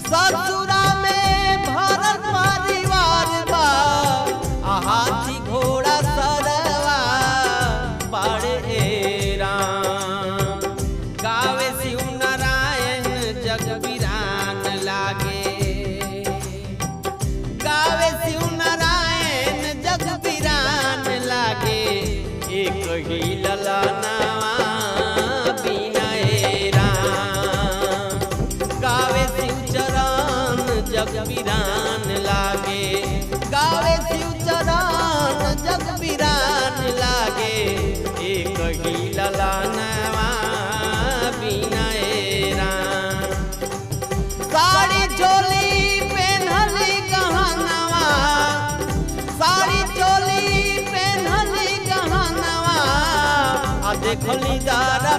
ससुरा में भरत परिवार बा हाथी घोड़ा सरवा बड़े राम। गावे शिव नारायण जग वीरान लागे, गावे शिव नारायण जग वीरान लागे। एक ही ललनावा बिना राम, गावे शिव चरण जग वीरान लागे, गावे शिव चरण जग वीरान लागे। एक ही ललनावा बिना राम। साड़ी चोली पेन्हली गहनवा, साड़ी चोली पेन्हली गहनवा। आ देखली दारा